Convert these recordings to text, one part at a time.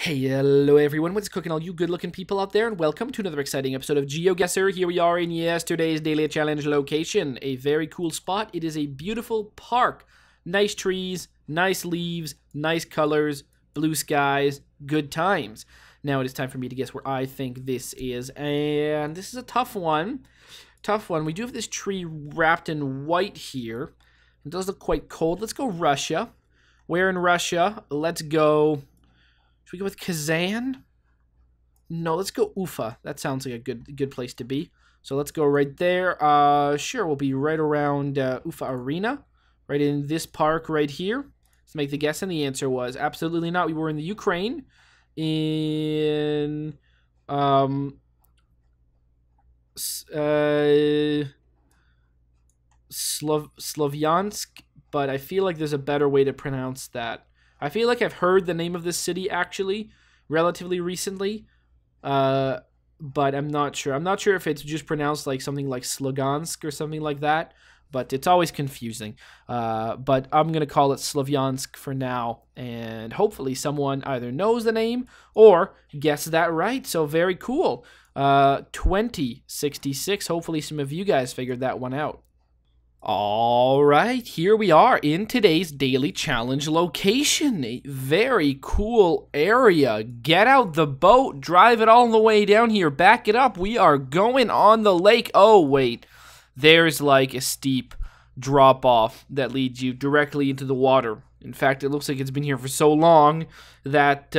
Hello everyone, what's cooking all you good looking people out there, and welcome to another exciting episode of GeoGuessr. Here we are in yesterday's daily challenge location, a very cool spot. It is a beautiful park, nice trees, nice leaves, nice colors, blue skies, good times. Now it is time for me to guess where I think this is, and this is a tough one. We do have this tree wrapped in white here. It does look quite cold. Let's go Russia. Where in Russia? Let's go... Should we go with Kazan? No, let's go Ufa. That sounds like a good place to be. So let's go right there. Sure, we'll be right around Ufa Arena. Right in this park right here. Let's make the guess, and the answer was absolutely not. We were in the Ukraine. In... Slovyansk. But I feel like there's a better way to pronounce that. I feel like I've heard the name of this city, actually, relatively recently, but I'm not sure. I'm not sure if it's just pronounced like something like Slogansk or something like that, but it's always confusing. But I'm going to call it Slovyansk for now, and hopefully someone either knows the name or guesses that right, so very cool. 2066, hopefully some of you guys figured that one out. Alright, here we are in today's daily challenge location. A very cool area. Get out the boat, drive it all the way down here, back it up. We are going on the lake. Oh, wait. There's like a steep drop off that leads you directly into the water. In fact, it looks like it's been here for so long that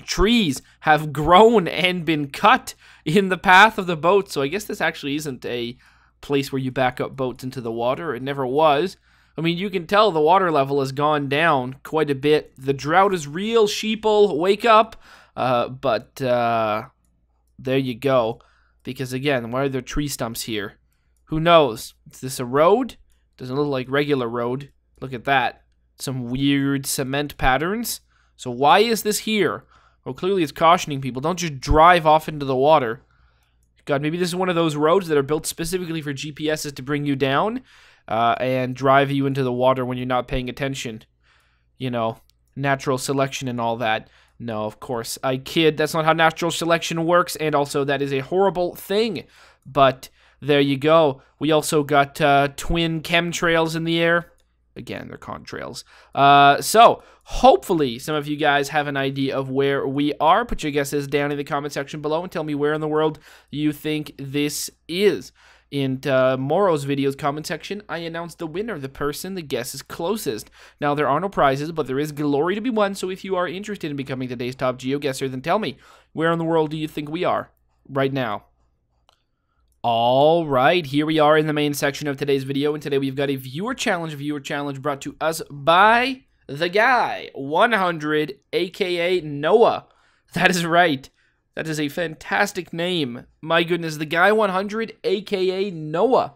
trees have grown and been cut in the path of the boat. So I guess this actually isn't a place where you back up boats into the water. It never was. I mean, you can tell the water level has gone down quite a bit. The drought is real, sheeple. Wake up. But there you go. Because again, why are there tree stumps here? Who knows? Is this a road? Doesn't look like regular road. Look at that. Some weird cement patterns. So why is this here? Well, clearly it's cautioning people. Don't just drive off into the water. God, maybe this is one of those roads that are built specifically for GPSs to bring you down and drive you into the water when you're not paying attention. You know, natural selection and all that. No, of course, I kid. That's not how natural selection works, and also that is a horrible thing. But there you go. We also got twin chemtrails in the air. Again, they're contrails. So, hopefully, some of you guys have an idea of where we are. Put your guesses down in the comment section below and tell me where in the world you think this is. In tomorrow's video's comment section, I announced the winner, the person the guess is closest. Now, there are no prizes, but there is glory to be won, so if you are interested in becoming today's top GeoGuessr, then tell me, where in the world do you think we are right now? Alright, here we are in the main section of today's video, and today we've got a viewer challenge brought to us by the guy, 100, aka Noah. That is right. That is a fantastic name. My goodness, the guy 100, aka Noah.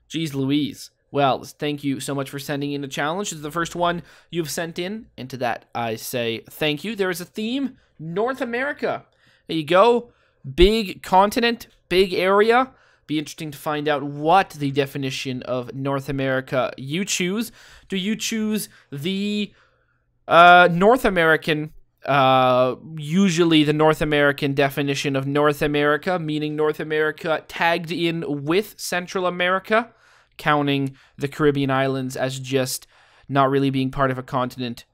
Jeez Louise. Well, thank you so much for sending in the challenge. This is the first one you've sent in, and to that I say thank you. There is a theme, North America. There you go. Big continent, big area. Be interesting to find out what the definition of North America you choose. Do you choose the North American, usually the North American definition of North America, meaning North America tagged in with Central America, counting the Caribbean islands as just not really being part of a continent,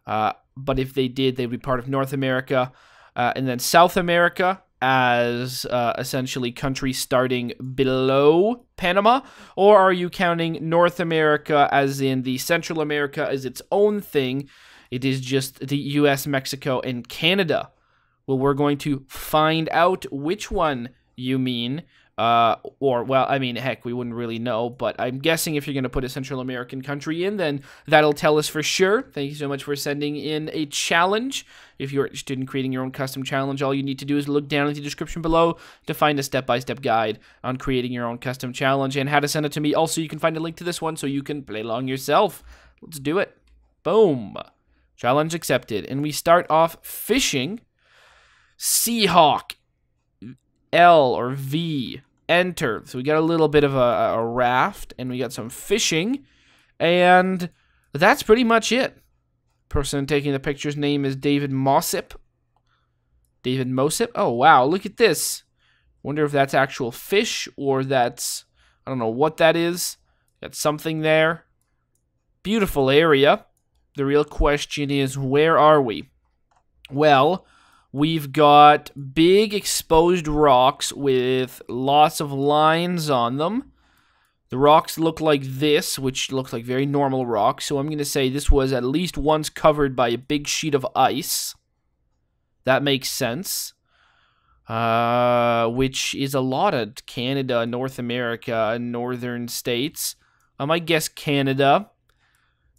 but if they did, they'd be part of North America, and then South America as essentially countries starting below Panama? Or are you counting North America as in the Central America as its own thing? It is just the US, Mexico, and Canada. Well, we're going to find out which one you mean. Well, I mean, heck, we wouldn't really know, but I'm guessing if you're going to put a Central American country in, then that'll tell us for sure. Thank you so much for sending in a challenge. If you're interested in creating your own custom challenge, all you need to do is look down in the description below to find a step-by-step guide on creating your own custom challenge and how to send it to me. Also, you can find a link to this one so you can play along yourself. Let's do it. Boom. Challenge accepted. And we start off fishing. Seahawk. L or V, enter. So we got a little bit of a raft, and we got some fishing, and that's pretty much it. Person taking the picture's name is David Mossip. David Mossip. Oh, wow. Look at this. Wonder if that's actual fish or that's... I don't know what that is. Got something there. Beautiful area. The real question is, where are we? Well, we've got big exposed rocks with lots of lines on them. The rocks look like this, which looks like very normal rocks. So I'm going to say this was at least once covered by a big sheet of ice. That makes sense. Which is a lot of Canada, North America, northern states. I might guess Canada.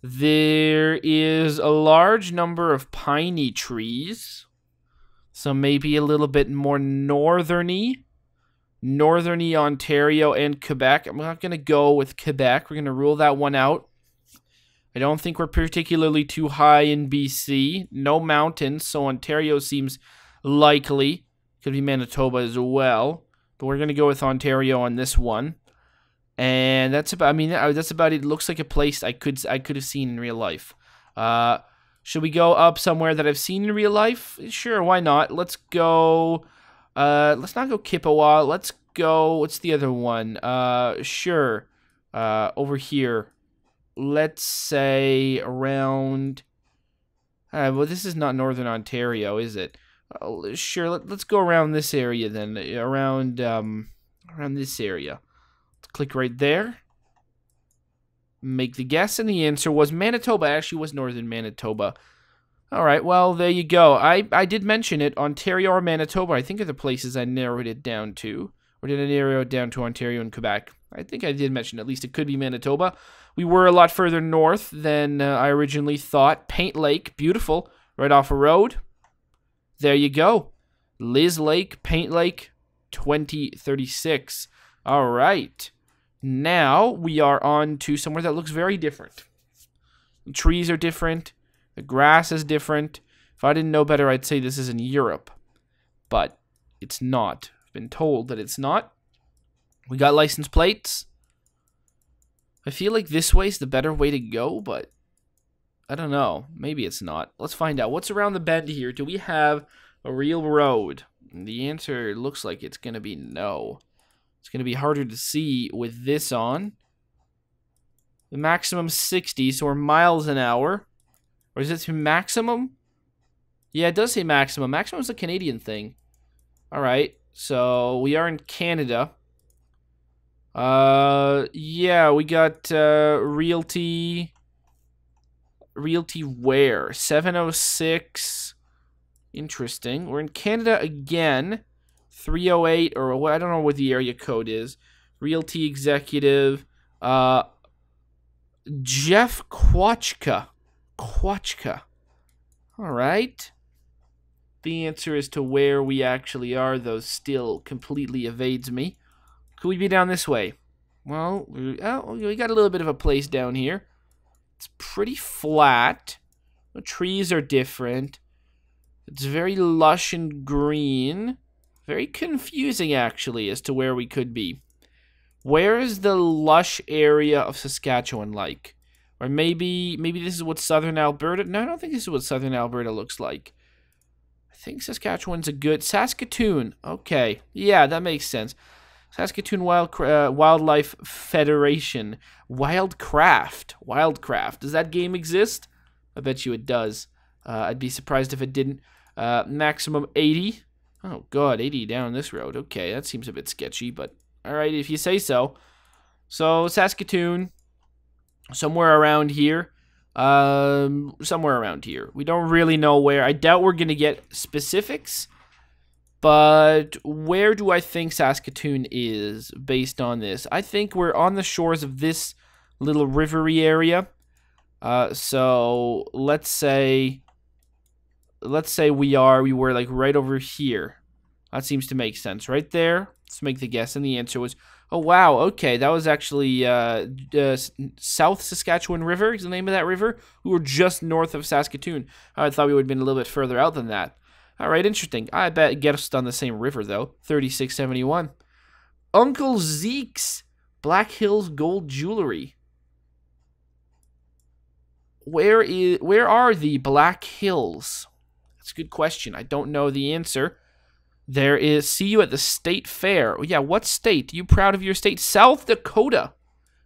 There is a large number of piney trees. So maybe a little bit more northerny. Northerny Ontario and Quebec. I'm not going to go with Quebec. We're going to rule that one out. I don't think we're particularly too high in BC. No mountains, so Ontario seems likely. Could be Manitoba as well. But we're going to go with Ontario on this one. And that's about, I mean, that's about it. It looks like a place I could have seen in real life. Should we go up somewhere that I've seen in real life? Sure, why not? Let's go, let's not go Kippawa. Let's go, what's the other one? Sure, over here. Let's say around, well, this is not Northern Ontario, is it? Sure, let's go around this area then, around this area. Let's click right there. Make the guess, and the answer was Manitoba. Actually, was Northern Manitoba. All right, well, there you go. I did mention it. Ontario or Manitoba, I think, are the places I narrowed it down to. Or did I narrow it down to Ontario and Quebec? I think I did mention at least it could be Manitoba. We were a lot further north than I originally thought. Paint Lake, beautiful, right off a road. There you go. Liz Lake, Paint Lake, 2036. All right. Now we are on to somewhere that looks very different. The trees are different. The grass is different. If I didn't know better, I'd say this is in Europe. But it's not. I've been told that it's not. We got license plates. I feel like this way is the better way to go, but I don't know. Maybe it's not. Let's find out. What's around the bend here? Do we have a real road? And the answer looks like it's going to be no. It's going to be harder to see with this on. The maximum 60, so we're miles an hour. Or is it maximum? Yeah, it does say maximum. Maximum is a Canadian thing. Alright, so we are in Canada. Yeah, we got Realty where? 706. Interesting. We're in Canada again. 308, or what? I don't know what the area code is. Realty Executive. Jeff Kwachka. Kwachka. Alright. The answer as to where we actually are, though, still completely evades me. Could we be down this way? Well, we got a little bit of a place down here. It's pretty flat. The trees are different. It's very lush and green. Very confusing, actually, as to where we could be. Where is the lush area of Saskatchewan like? Or maybe this is what southern Alberta... No, I don't think this is what southern Alberta looks like. I think Saskatchewan's a good... Saskatoon. Okay. Yeah, that makes sense. Saskatoon Wildlife Federation. Wildcraft. Does that game exist? I bet you it does. I'd be surprised if it didn't. Maximum 80. Oh, God, 80 down this road. Okay, that seems a bit sketchy, but alright, if you say so. So, Saskatoon, somewhere around here. Somewhere around here. We don't really know where. I doubt we're going to get specifics, but where do I think Saskatoon is based on this? I think we're on the shores of this little rivery area. So, let's say we were like right over here. That seems to make sense. Right there. Let's make the guess. And the answer was, oh, wow. Okay. That was actually South Saskatchewan River is the name of that river. We were just north of Saskatoon. I thought we would have been a little bit further out than that. All right. Interesting. I bet it gets us on the same river, though. 3671. Uncle Zeke's Black Hills Gold Jewelry. where are the Black Hills? That's a good question. I don't know the answer. There is, see you at the state fair. Oh, yeah, what state? Are you proud of your state? South Dakota.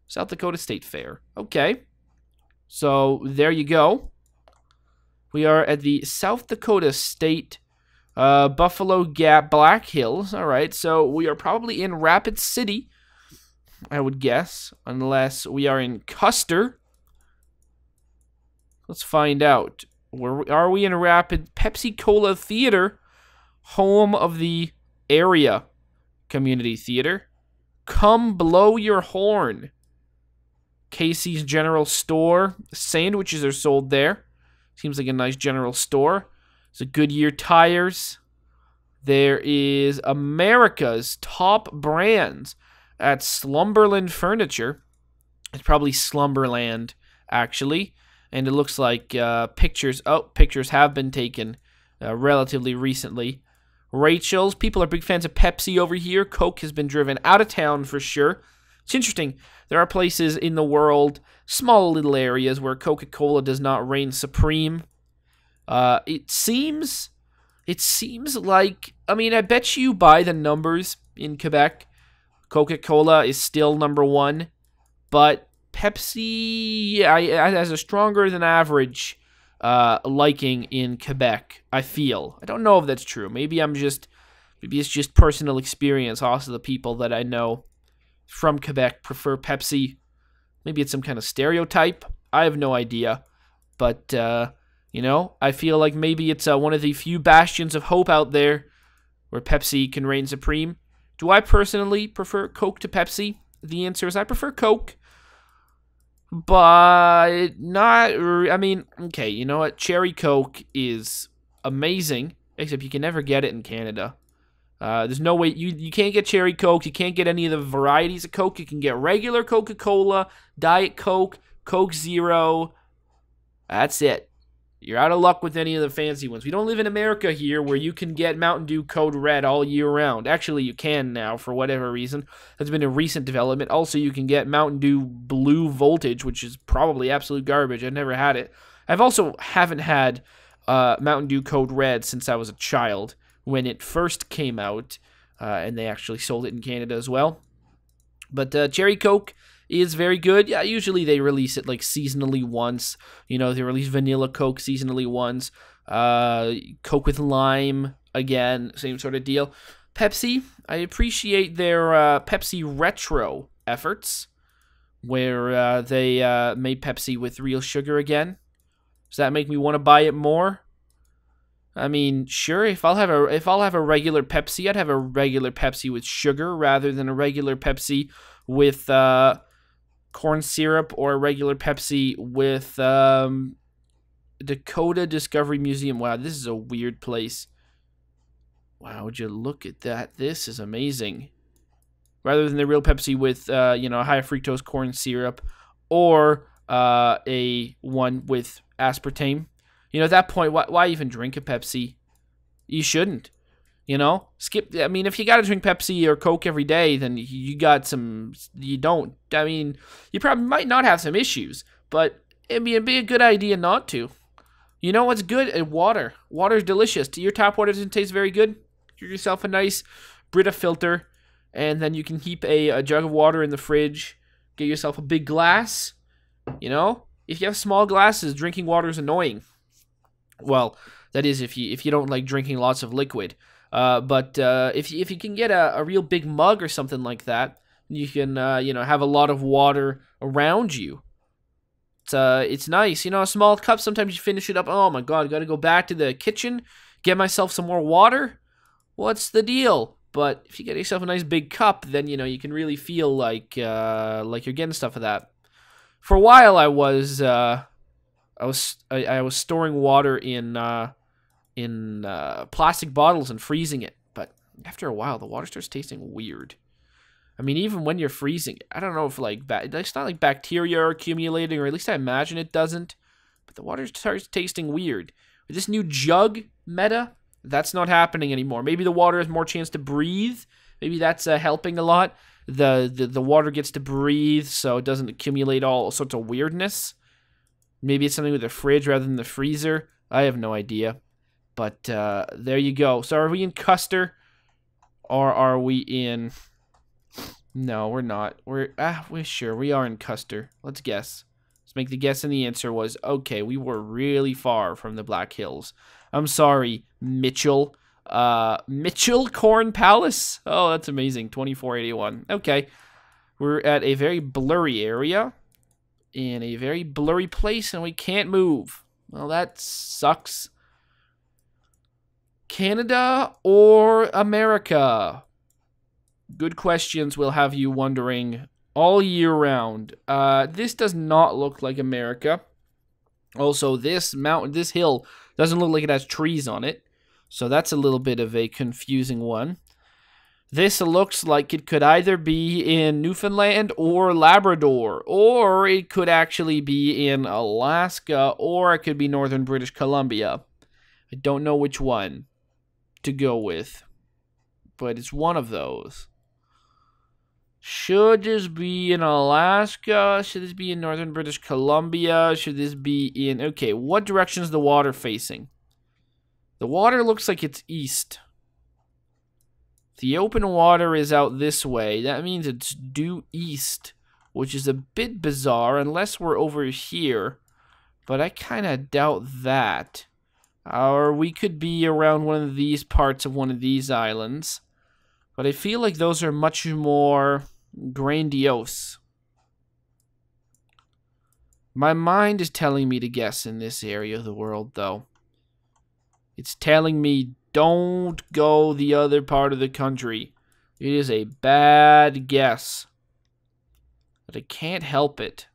South Dakota State Fair. Okay. So, there you go. We are at the South Dakota State Buffalo Gap Black Hills. All right, so we are probably in Rapid City, I would guess, unless we are in Custer. Let's find out. Where are we in Rapid? Pepsi Cola Theater, home of the area community theater. Come blow your horn. Casey's General Store. Sandwiches are sold there. Seems like a nice general store. There's a Goodyear Tires. There is America's Top Brands at Slumberland Furniture. It's probably Slumberland, actually. And it looks like pictures have been taken relatively recently. Rachel's. People are big fans of Pepsi over here. Coke has been driven out of town for sure. It's interesting. There are places in the world, small little areas, where Coca-Cola does not reign supreme. It seems like, I mean, I bet you by the numbers in Quebec, Coca-Cola is still number one, but Pepsi has a stronger than average liking in Quebec, I feel. I don't know if that's true. Maybe it's just personal experience. Also, the people that I know from Quebec prefer Pepsi. Maybe it's some kind of stereotype. I have no idea. But, you know, I feel like maybe it's one of the few bastions of hope out there where Pepsi can reign supreme. Do I personally prefer Coke to Pepsi? The answer is I prefer Coke. But not, I mean, okay, you know what? Cherry Coke is amazing, except you can never get it in Canada. There's no way, you can't get Cherry Coke, you can't get any of the varieties of Coke. You can get regular Coca-Cola, Diet Coke, Coke Zero. That's it. You're out of luck with any of the fancy ones. We don't live in America here where you can get Mountain Dew Code Red all year round. Actually, you can now for whatever reason. That's been a recent development. Also, you can get Mountain Dew Blue Voltage, which is probably absolute garbage. I've never had it. I've also haven't had Mountain Dew Code Red since I was a child when it first came out, and they actually sold it in Canada as well. But Cherry Coke is very good. Yeah, usually they release it like seasonally once. You know, they release Vanilla Coke seasonally once. Coke with lime, again, same sort of deal. Pepsi, I appreciate their Pepsi Retro efforts, where they made Pepsi with real sugar again. Does that make me want to buy it more? I mean, sure, if I'll have a regular Pepsi, I'd have a regular Pepsi with sugar rather than a regular Pepsi with corn syrup, or a regular Pepsi with Dakota Discovery Museum. Wow, this is a weird place. Wow, would you look at that? This is amazing. Rather than the real Pepsi with, you know, high fructose corn syrup, or a one with aspartame. You know, at that point, why even drink a Pepsi? You shouldn't. You know, I mean, if you got to drink Pepsi or Coke every day, then you don't. I mean, you probably might not have some issues, but it'd be a good idea not to. You know what's good? Water. Water's delicious. Your tap water doesn't taste very good. Get yourself a nice Brita filter, and then you can keep a jug of water in the fridge. Get yourself a big glass. You know, if you have small glasses, drinking water is annoying. Well, that is if you don't like drinking lots of liquid. But if you can get a real big mug or something like that, you can you know, have a lot of water around you. It's nice. You know, a small cup, sometimes you finish it up. Oh my God, got to go back to the kitchen, get myself some more water. What's the deal? But if you get yourself a nice big cup, then, you know, you can really feel like you're getting stuff of that. For a while, I was storing water in plastic bottles and freezing it, but after a while the water starts tasting weird. I mean, even when you're freezing it, I don't know if it's not like bacteria are accumulating, or at least I imagine it doesn't, but the water starts tasting weird. With this new jug meta, that's not happening anymore. Maybe the water has more chance to breathe. Maybe that's helping a lot. The water gets to breathe, so it doesn't accumulate all sorts of weirdness. Maybe it's something with a fridge rather than the freezer. I have no idea. But there you go. So are we in Custer? Or are we in... No, we're not. We're sure. We are in Custer. Let's guess. Let's make the guess, and the answer was, okay, we were really far from the Black Hills. I'm sorry, Mitchell. Mitchell Corn Palace? Oh, that's amazing. 2481. Okay. We're at a very blurry area. In a very blurry place, and we can't move. Well, that sucks. Canada or America? Good questions will have you wondering all year round. This does not look like America. Also, this hill doesn't look like it has trees on it. So that's a little bit of a confusing one. This looks like it could either be in Newfoundland or Labrador, or it could actually be in Alaska, or it could be northern British Columbia. I don't know which one to go with, but it's one of those. Should this be in Alaska? Should this be in northern British Columbia? Should this be in... Okay, what direction is the water facing? The water looks like it's east. The open water is out this way. That means it's due east, which is a bit bizarre unless we're over here. But I kind of doubt that. Or we could be around one of these parts of one of these islands. But I feel like those are much more grandiose. My mind is telling me to guess in this area of the world, though. It's telling me don't go the other part of the country. It is a bad guess. But I can't help it.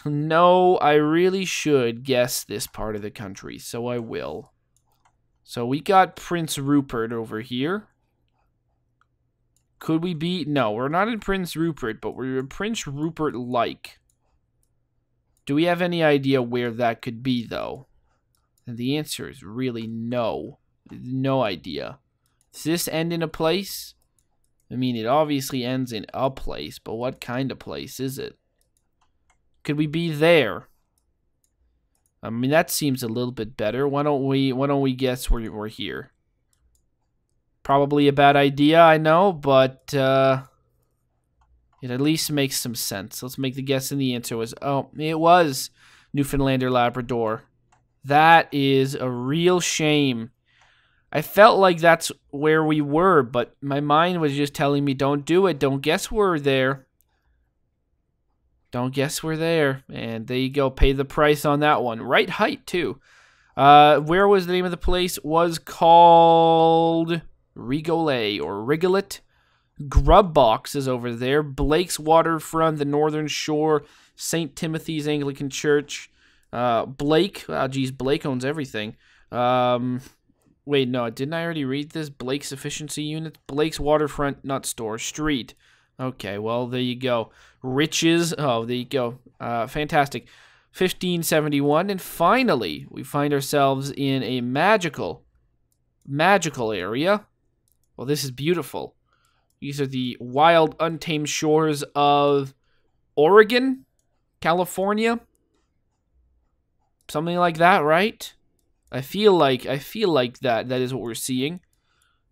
No, I really should guess this part of the country, so I will. So we got Prince Rupert over here. Could we be... No, we're not in Prince Rupert, but we're in Prince Rupert-like. Do we have any idea where that could be, though? And the answer is really no. No idea. Does this end in a place? I mean, it obviously ends in a place, but what kind of place is it? Could we be there? I mean, that seems a little bit better. Why don't we guess we're here? Probably a bad idea, I know, but it at least makes some sense. Let's make the guess, and the answer was, oh, it was Newfoundland or Labrador. That is a real shame. I felt like that's where we were, but my mind was just telling me, don't do it. Don't guess we're there. Don't guess we're there. And there you go. Pay the price on that one. Right height, too. Where was the name of the place? Was called Rigolet or Rigolet. Grub Box is over there. Blake's Waterfront, the Northern Shore, St. Timothy's Anglican Church. Blake. Oh, geez, Blake owns everything. Wait, no, didn't I already read this? Blake's Efficiency Unit. Blake's Waterfront, not store, street. Okay, well, there you go. Riches. Oh, there you go. Fantastic. 1571. And finally, we find ourselves in a magical area. Well, this is beautiful. These are the wild, untamed shores of Oregon, California. Something like that, right? I feel like that is what we're seeing.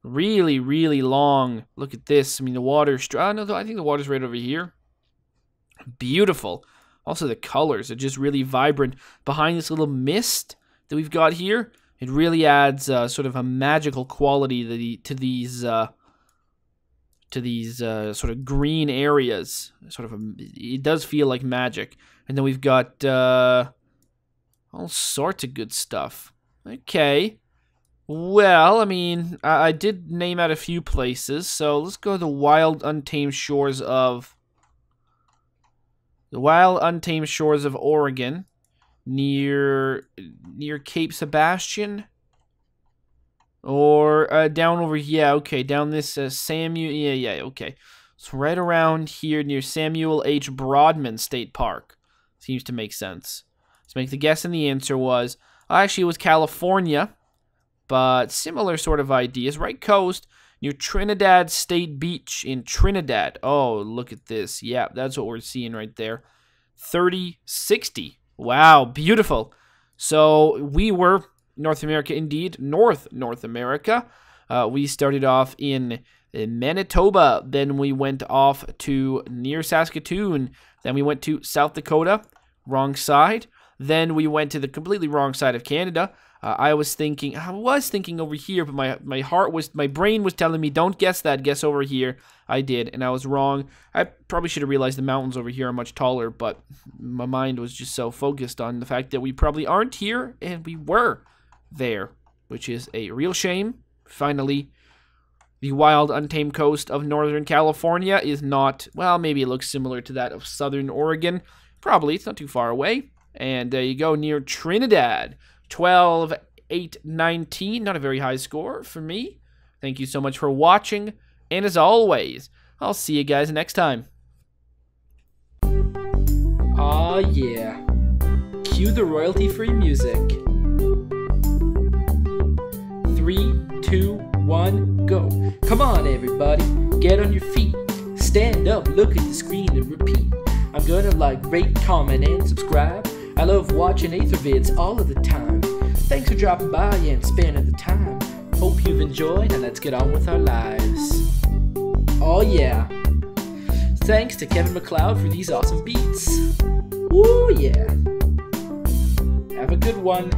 Really, really long. Look at this. I mean, the water's... no, I think the water's right over here. Beautiful. Also, the colors are just really vibrant. Behind this little mist that we've got here, it really adds sort of a magical quality to these sort of green areas. It does feel like magic. And then we've got all sorts of good stuff. Okay. Well, I mean, I did name out a few places, so let's go to the wild, untamed shores of... The wild, untamed shores of Oregon, near Cape Sebastian, or down over, yeah, okay, down this Samuel, yeah, okay. So right around here near Samuel H. Broadman State Park. Seems to make sense. Let's make the guess, and the answer was, actually, it was California, but similar sort of ideas. Right coast, near Trinidad State Beach in Trinidad. Oh, look at this. Yeah, that's what we're seeing right there. 30, 60. Wow, beautiful. So we were North America indeed, North America. We started off in Manitoba, then we went off to near Saskatoon, then we went to South Dakota, wrong side. Then we went to the completely wrong side of Canada. I was thinking over here, but my brain was telling me, don't guess that, guess over here. I did, and I was wrong. I probably should have realized the mountains over here are much taller, but my mind was just so focused on the fact that we probably aren't here, and we were there, which is a real shame. Finally, the wild, untamed coast of Northern California is not, well, maybe it looks similar to that of Southern Oregon. Probably, it's not too far away. And there you go, near Trinidad. 12, 8, 19. Not a very high score for me. Thank you so much for watching. And as always, I'll see you guys next time. Aw, yeah. Cue the royalty-free music. 3, 2, 1, go. Come on, everybody. Get on your feet. Stand up, look at the screen, and repeat. I'm gonna like, rate, comment, and subscribe. I love watching Ather vids all of the time. Thanks for dropping by and spending the time. Hope you've enjoyed, and let's get on with our lives. Oh yeah. Thanks to Kevin MacLeod for these awesome beats. Woo yeah. Have a good one.